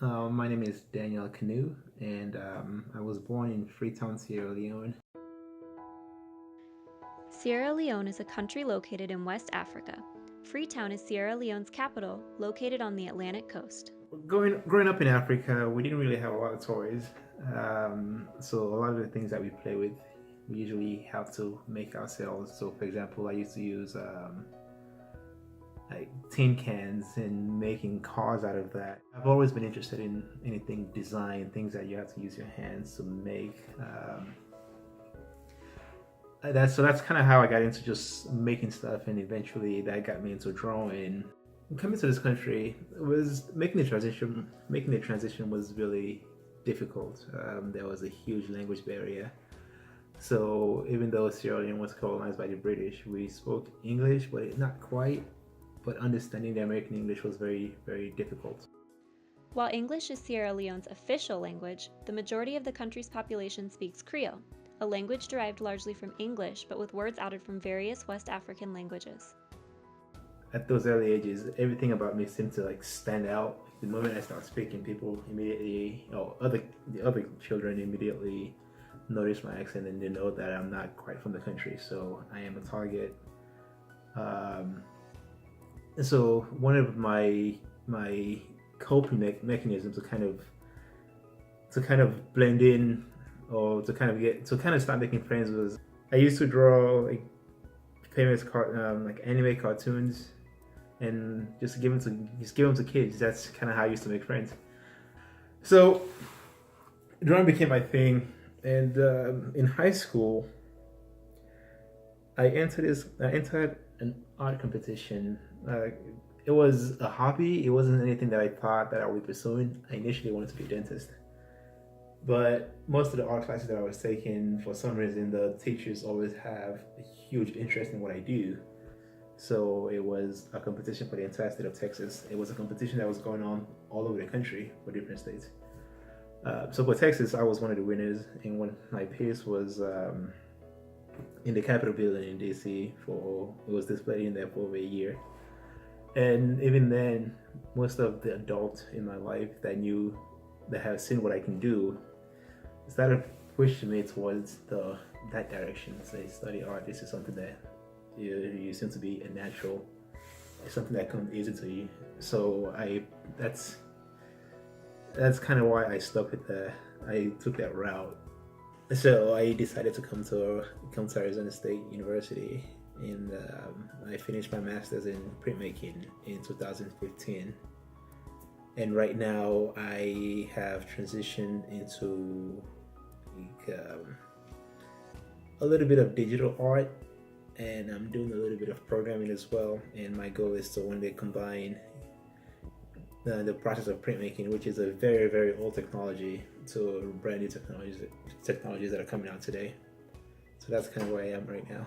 My name is Daniel Kanu, and I was born in Freetown, Sierra Leone. Sierra Leone is a country located in West Africa. Freetown is Sierra Leone's capital, located on the Atlantic coast. Growing up in Africa, we didn't really have a lot of toys, so a lot of the things that we play with, we usually have to make ourselves. So, for example, I used to use like tin cans and making cars out of that. I've always been interested in anything design, things that you have to use your hands to make. That's kind of how I got into just making stuff, and eventually that got me into drawing. Coming to this country was making the transition. Making the transition was really difficult. There was a huge language barrier. So even though Sierra Leone was colonized by the British, we spoke English, but not quite. But understanding the American English was very, very difficult. While English is Sierra Leone's official language, the majority of the country's population speaks Creole, a language derived largely from English but with words added from various West African languages. At those early ages, everything about me seemed to like stand out. The moment I start speaking, people immediately, the other children immediately notice my accent and they know that I'm not quite from the country, so I am a target. And so one of my coping mechanisms to kind of blend in, or to kind of start making friends, was I used to draw like famous like anime cartoons and just give them to kids. That's kind of how I used to make friends. So drawing became my thing, and in high school I entered an art competition. It was a hobby. It wasn't anything that I thought that I would be pursuing. I initially wanted to be a dentist, but most of the art classes that I was taking, for some reason, the teachers always have a huge interest in what I do. So it was a competition for the entire state of Texas. It was a competition that was going on all over the country for different states. So for Texas, I was one of the winners, and when my piece was in the Capitol building in DC, it was displayed in there for over a year. And even then, most of the adults in my life that have seen what I can do started pushing me towards that direction. Say, study art. This is something that you seem to be a natural. It's something that comes easy to you. So that's kind of why I stuck with that. I took that route. So I decided to come to Arizona State University, and I finished my master's in printmaking in 2015. And right now I have transitioned into like, a little bit of digital art, and I'm doing a little bit of programming as well. And my goal is to one day combine the process of printmaking, which is a very, very old technology, to brand new technologies that are coming out today. So that's kind of where I am right now.